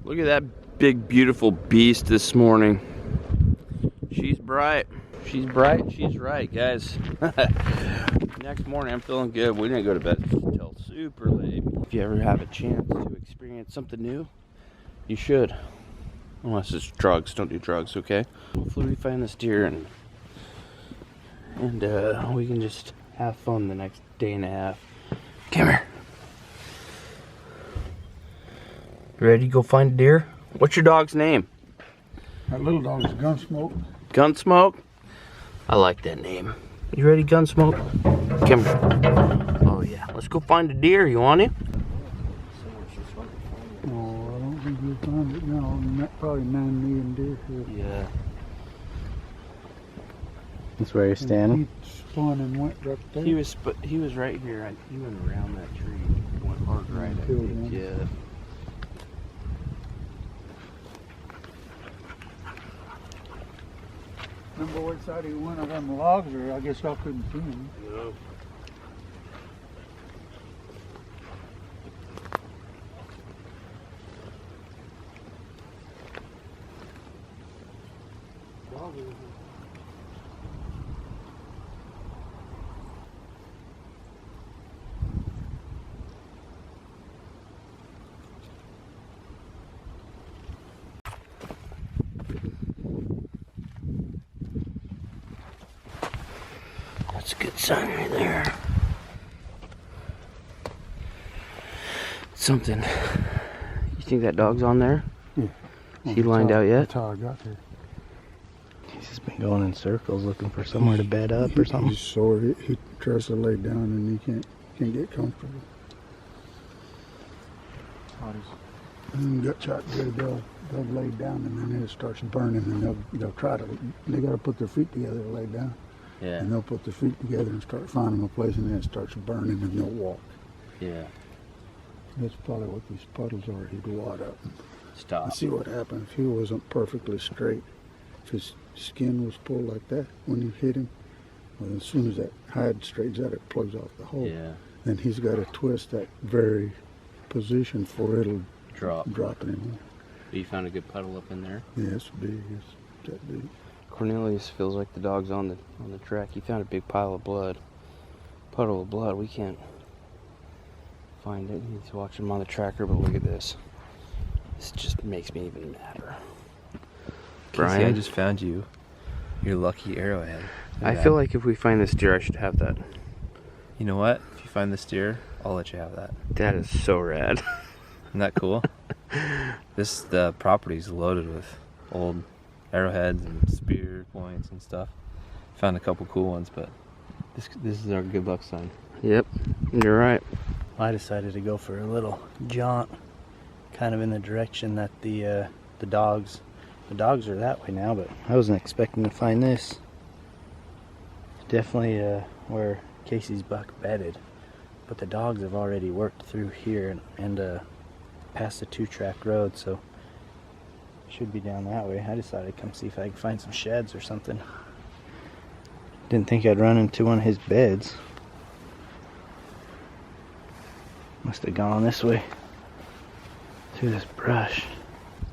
Look at that big, beautiful beast this morning. She's bright. She's bright. She's right, guys. Next morning, I'm feeling good. We didn't go to bed until super late. If you ever have a chance to experience something new, you should. Unless it's drugs. Don't do drugs, okay? Hopefully we find this deer and we can just have fun the next day and a half. Come here. Ready to go find a deer? What's your dog's name? That little dog is Gunsmoke. Gunsmoke? I like that name. You ready, Gunsmoke? Come here. Oh yeah, let's go find a deer. You want to? No, I don't think you'll find it now. Probably 9 million deer here. Yeah. That's where you're standing? He spun and went right there. He was right here. He went around that tree. Went hard right at me. Yeah. Remember which side he went on them logs, or I guess y'all couldn't see him. No. That's a good sign right there. Something. You think that dog's on there? Yeah. Is he lined out yet? That's how I got there. He's just been going in circles looking for somewhere to bed up or something. He's sore. He tries to lay down and he can't get comfortable. And gut shot good. They'll lay down and then it starts burning and they'll try to. They got to put their feet together to lay down. Yeah. And they'll put their feet together and start finding a place, and then it starts burning, and they'll walk. Yeah. That's probably what these puddles are. He'd wad up. Stop. And see what happened if he wasn't perfectly straight. If his skin was pulled like that when you hit him, well, as soon as that hide straightens out, it plugs off the hole. Yeah. Then he's got to twist that very position for it'll Drop. it in You found a good puddle up in there? there. Yeah, it's big. It's that big. Cornelius feels like the dog's on the track. He found a big pile of blood. Puddle of blood. We can't find it. He's watching him on the tracker, but look at this. This just makes me even madder. Brian, Brian, I just found you your lucky arrowhead. I feel like if we find this deer, I should have that. You know what? If you find this deer, I'll let you have that. That is so rad. Isn't that cool? The property's loaded with old arrowheads and spear points and stuff. Found a couple cool ones, but this is our good luck sign. Yep, you're right. I decided to go for a little jaunt, kind of in the direction that the dogs are that way now, but I wasn't expecting to find this. Definitely where Casey's buck bedded, but the dogs have already worked through here and past the 2-track road, so should be down that way. I decided to come see if I could find some sheds or something. Didn't think I'd run into one of his beds. Must have gone this way through this brush.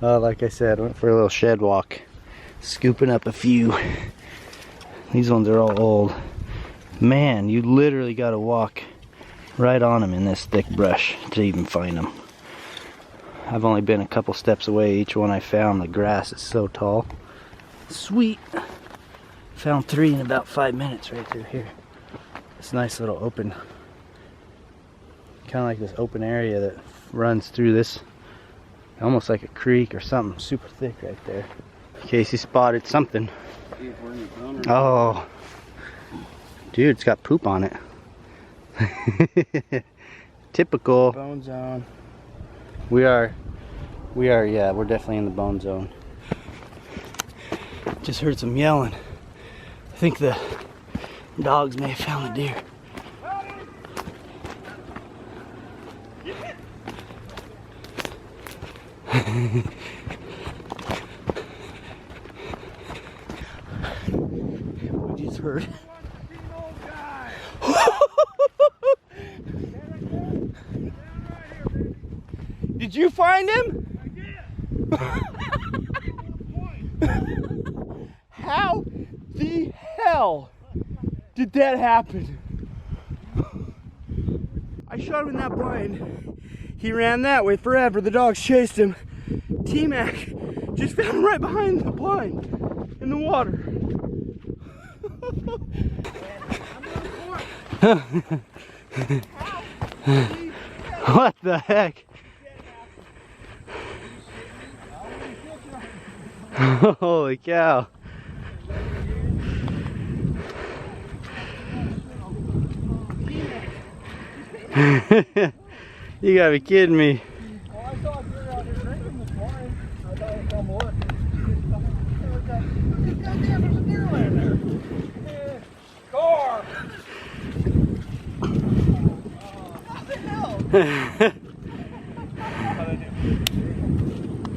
Like I said, went for a little shed walk, scooping up a few. These ones are all old. Man, you literally got to walk right on them in this thick brush to even find them. I've only been a couple steps away each one I found. The grass is so tall. Sweet. Found 3 in about 5 minutes right through here. This nice little open, kind of like this open area that runs through this, almost like a creek or something, super thick right there. Casey spotted something. Oh, dude, it's got poop on it. Typical. Bone zone. We are, yeah, we're definitely in the bone zone. Just heard some yelling. I think the dogs may have found the deer. We just heard. Did you find him? How the hell did that happen? I shot him in that blind. He ran that way forever. The dogs chased him. T-Mac just found him right behind the blind in the water. What the heck? Holy cow. You gotta be kidding me. Well, I saw a deer out there drinking this morning. I thought it was some wood. Goddamn, there's a deer laying there. Score! What the hell?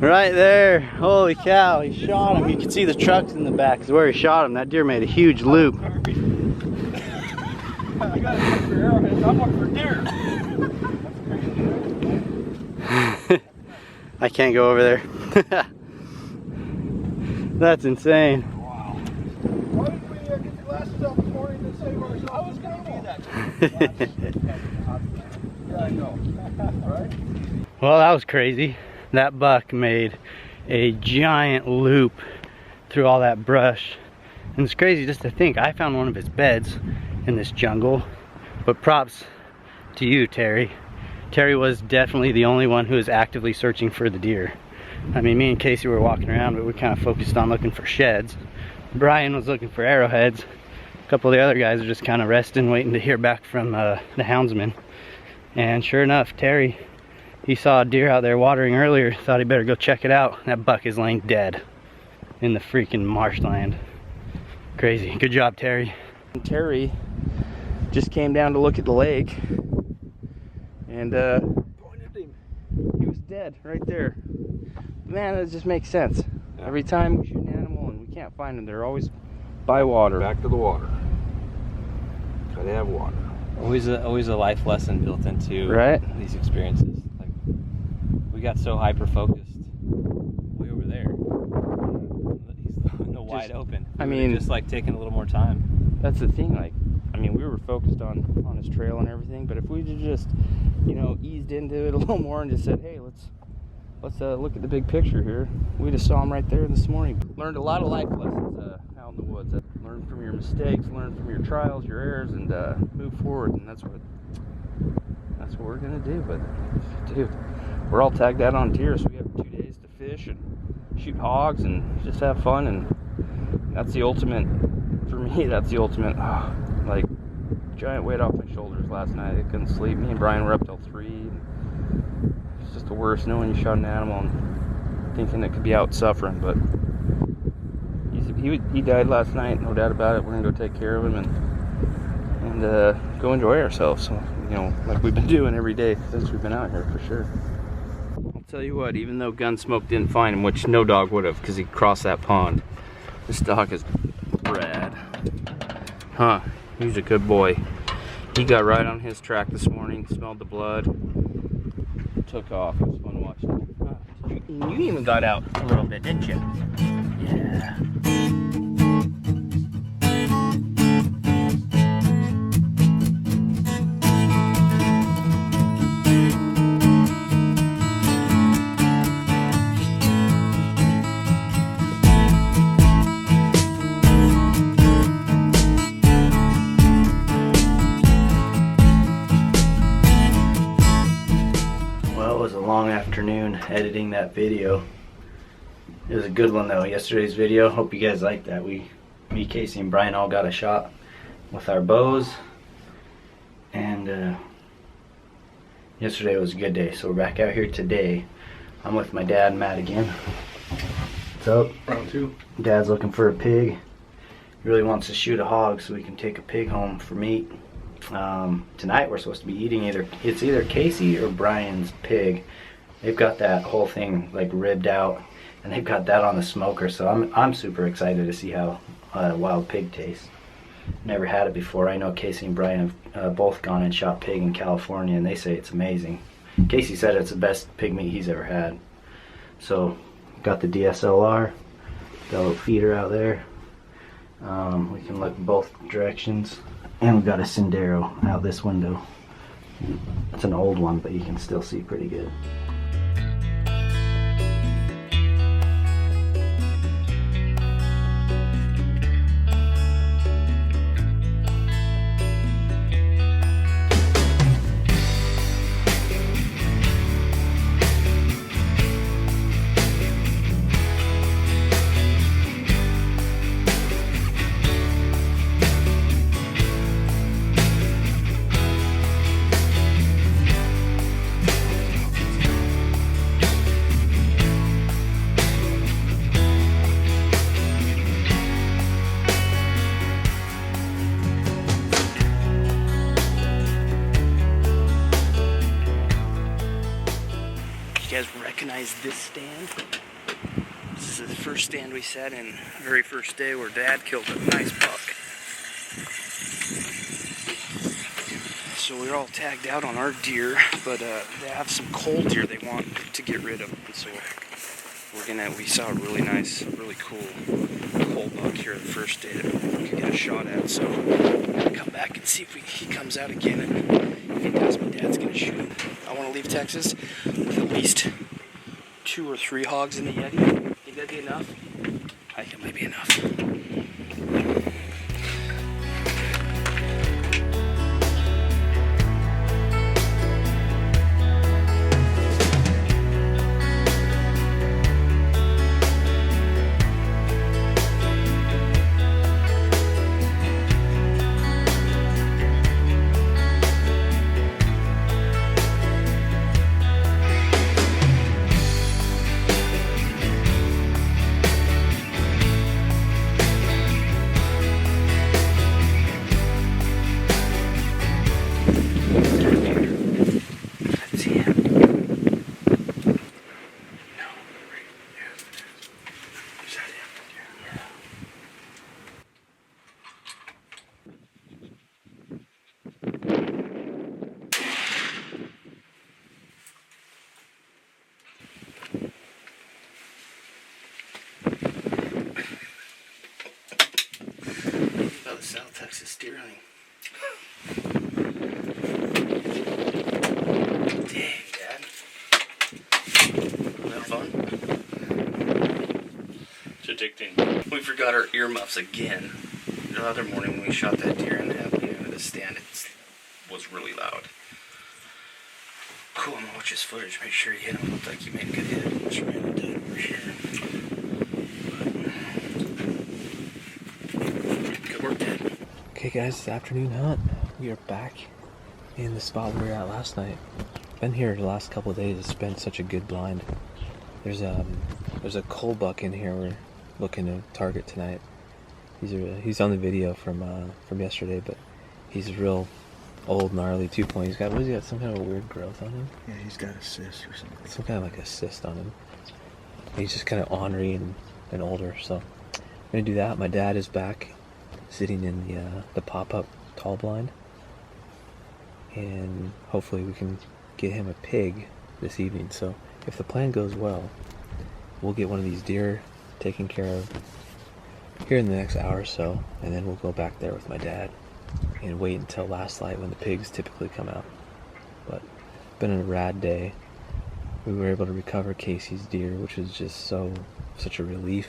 Right there. Holy cow, he shot him. You can see the trucks in the back is where he shot him. That deer made a huge loop. I got to look for arrowheads. I'm looking for deer. I can't go over there. That's insane. Wow. Why didn't we get the glasses out this morning to save ourselves? I was going to do that. Yeah, I know. Right? Well, that was crazy. That buck made a giant loop through all that brush. And it's crazy just to think, I found one of his beds in this jungle. But props to you, Terry. Terry was definitely the only one who was actively searching for the deer. I mean, me and Casey were walking around, but we kind of focused on looking for sheds. Brian was looking for arrowheads. A couple of the other guys are just kind of resting, waiting to hear back from the houndsman. And sure enough, Terry, he saw a deer out there watering earlier, thought he better go check it out. That buck is laying dead in the freaking marshland. Crazy. Good job, Terry. And Terry just came down to look at the lake, and he was dead right there. Man, it just makes sense. Every time we shoot an animal and we can't find them, they're always by water. Back to the water. Gotta have water. Always a life lesson built into these experiences. Like, we got so hyper focused way over there. He's in the wide open. I mean, just like taking a little more time. That's the thing. Like, I mean, we were focused on his trail and everything, but if we just, you know, eased into it a little more and just said, hey, let's look at the big picture here. We just saw him right there this morning. Learned a lot of life lessons out in the woods. Learn from your mistakes, learn from your trials, your errors, and move forward. And that's what we're gonna do. But dude, we're all tagged out on deer, so we have 2 days to fish and shoot hogs and just have fun. And that's the ultimate for me. That's the ultimate. Like, giant weight off my shoulders last night. I couldn't sleep. Me and Brian were up till 3. It's just the worst knowing you shot an animal and thinking it could be out suffering, but he died last night, no doubt about it. We're gonna go take care of him and go enjoy ourselves. So, you know, like we've been doing every day since we've been out here, for sure. I'll tell you what, even though Gunsmoke didn't find him, which no dog would have, because he crossed that pond, this dog is rad. Huh? He's a good boy. He got right on his track this morning, smelled the blood, took off. It was fun watching. You even got out a little bit, didn't you? Yeah. Afternoon editing that video. It was a good one though, yesterday's video. Hope you guys liked that. Me, Casey, and Brian all got a shot with our bows, and yesterday was a good day, so we're back out here today. I'm with my dad, Matt, again. What's up? Round 2. Dad's looking for a pig. He really wants to shoot a hog so we can take a pig home for meat. Tonight we're supposed to be eating either Casey or Brian's pig. They've got that whole thing like ribbed out, and they've got that on the smoker. So I'm super excited to see how wild pig tastes. Never had it before. I know Casey and Brian have both gone and shot pig in California, and they say it's amazing. Casey said it's the best pig meat he's ever had. So got the DSLR, got a little feeder out there. We can look both directions, and we've got a Sendero out this window. It's an old one, but you can still see pretty good. You guys recognize this stand? This is the first stand we sat in, very first day where Dad killed a nice buck. So we're all tagged out on our deer, but they have some cold deer they want to get rid of. And so we saw a really nice, really cool cold buck here the first day that we could get a shot at. So we're gonna come back and see if he comes out again. And if he does, my dad's gonna shoot him. I want to leave Texas with at least 2 or 3 hogs in the Yeti. Think that'd be enough? I think it might be enough. South Texas deer hunting. Dang, Dad. Wasn't that fun? It's addicting. We forgot our earmuffs again. The other morning when we shot that deer in the stand, it was really loud. Cool, I'm gonna watch his footage, make sure he hit him. It looked like he made a good hit. Just ran into it for sure. Good work, Dad. Okay guys, it's afternoon hunt. We are back in the spot we were at last night. Been here the last couple of days. It's been such a good blind. There's a coal buck in here we're looking to target tonight. He's on the video from yesterday, but he's a real old gnarly 2-point. He's got some kind of weird growth on him. Yeah, he's got a cyst or something. Some kind of like a cyst on him. He's just kind of ornery and older. So I'm gonna do that. My dad is back, sitting in the pop-up tall blind, and hopefully we can get him a pig this evening. So if the plan goes well, we'll get one of these deer taken care of here in the next hour or so, and then we'll go back there with my dad and wait until last light when the pigs typically come out. But it's been a rad day. We were able to recover Casey's deer, which was just such a relief.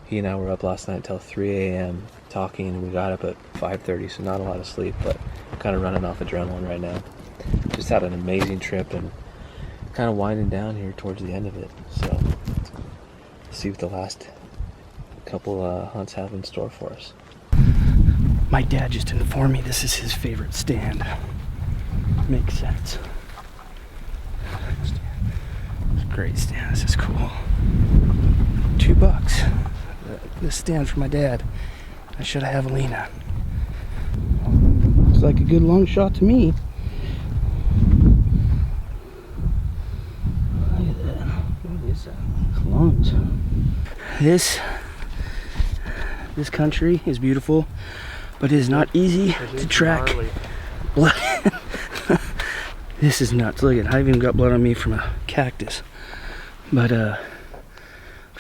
He and I were up last night until 3 a.m. talking. We got up at 5:30, so not a lot of sleep, but kind of running off adrenaline right now. Just had an amazing trip and kind of winding down here towards the end of it. So let's see what the last couple hunts have in store for us. My dad just informed me this is his favorite stand. Makes sense. It's a great stand. This is cool. $2. This stand for my dad. I should have Evelina. Looks like a good long shot to me. Look at that. What is that? Lungs. This country is beautiful, but it is not easy to track blood. This is nuts. Look at it. I even got blood on me from a cactus. But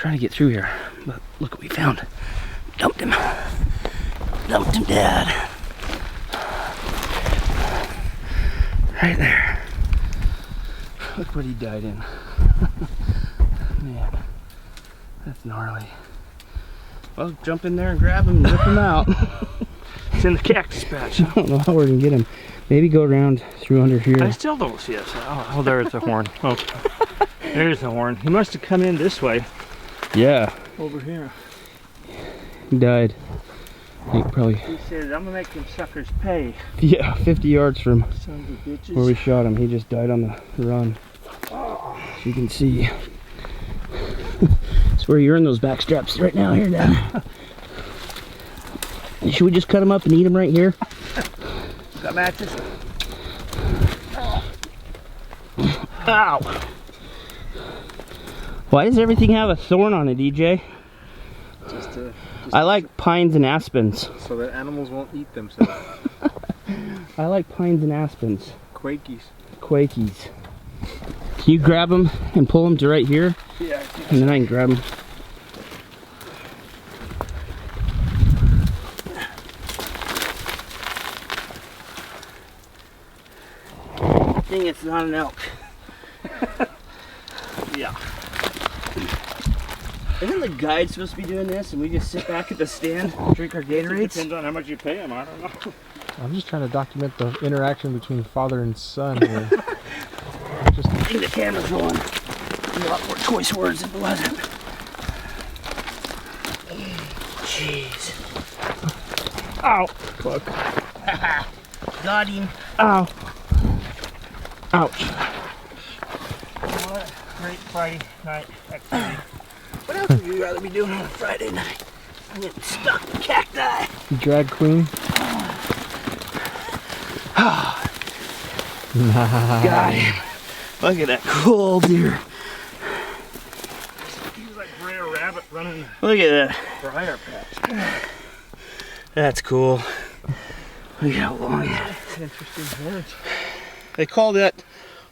trying to get through here, but look what we found. Dumped him. Dumped him, Dad. Right there. Look what he died in. Man, that's gnarly. Well, jump in there and grab him and rip him out. It's in the cactus patch. I don't know how we're gonna get him. Maybe go around through under here. I still don't see us. Oh, there's the horn. Oh, there's the horn. He must have come in this way. Yeah. Over here. He died. I think probably. He said, I'm gonna make them suckers pay. Yeah, 50 yards from Sons of bitches. where we shot him. He just died on the run. So you can see. It's where you're in those back straps right now. Here, Dad. Should we just cut him up and eat him right here? Got matches? Ow! Why does everything have a thorn on it, EJ? Just I like pines and aspens. so that animals won't eat themselves. I like pines and aspens. Quakies. Quakies. Can you grab them and pull them to right here? Yeah. And then I can grab them. I think it's not an elk. Yeah. Isn't the guide supposed to be doing this and we just sit back at the stand and drink our Gatorades? Depends on how much you pay them. I don't know. I'm just trying to document the interaction between father and son here. I think the camera's rolling. A lot more choice words than it wasn't. Jeez. Ow! Look. Got him. Ow. Ouch. What a great Friday night activity. What else would you rather be doing on a Friday night? I'm getting stuck in cacti. Drag queen. Got him. Look at that cool deer. He's like Brer Rabbit running Look at that. the briar patch. That's cool. Look how long. That's interesting horns. They call that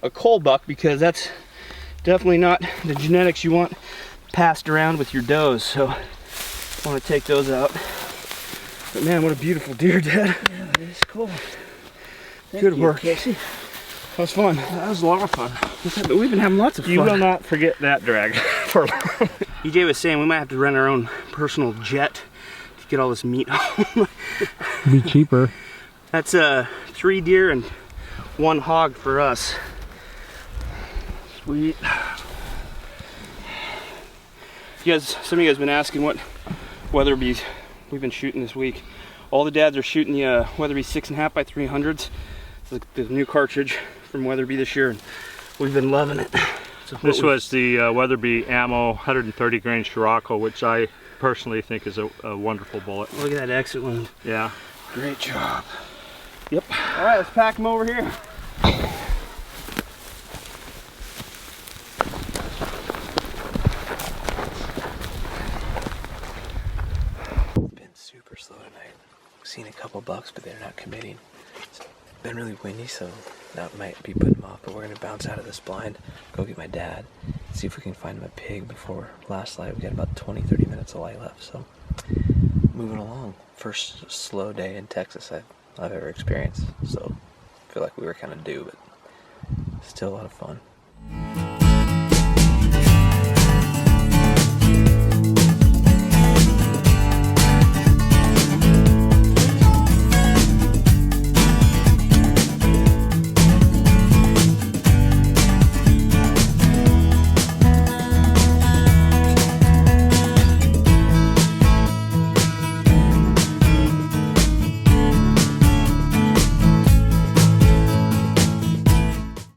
a coal buck because that's definitely not the genetics you want passed around with your does. So I want to take those out. But man, what a beautiful deer, Dad. Yeah, that is cool. Good work, Casey. That was fun. That was a lot of fun. But we've been having lots of fun. You will not forget that drag for long. EJ was saying we might have to rent our own personal jet to get all this meat home. Be cheaper. That's 3 deer and 1 hog for us. Sweet. You guys, some of you guys have been asking what Weatherby's we've been shooting this week. All the dads are shooting the Weatherby 6.5 by 300s. It's the new cartridge from Weatherby this year, and we've been loving it. So This was the Weatherby Ammo 130 grain Scirocco, which I personally think is a wonderful bullet. Look at that exit wound. Yeah. Great job. Yep. All right, let's pack them over here. Been super slow tonight. Seen a couple bucks, but they're not committing. It's been really windy, so that might be putting them off. But we're gonna bounce out of this blind, go get my dad, see if we can find him a pig before last light. We got about 20-30 minutes of light left, so moving along. First slow day in Texas I've ever experienced, so I feel like we were kind of due, but still a lot of fun.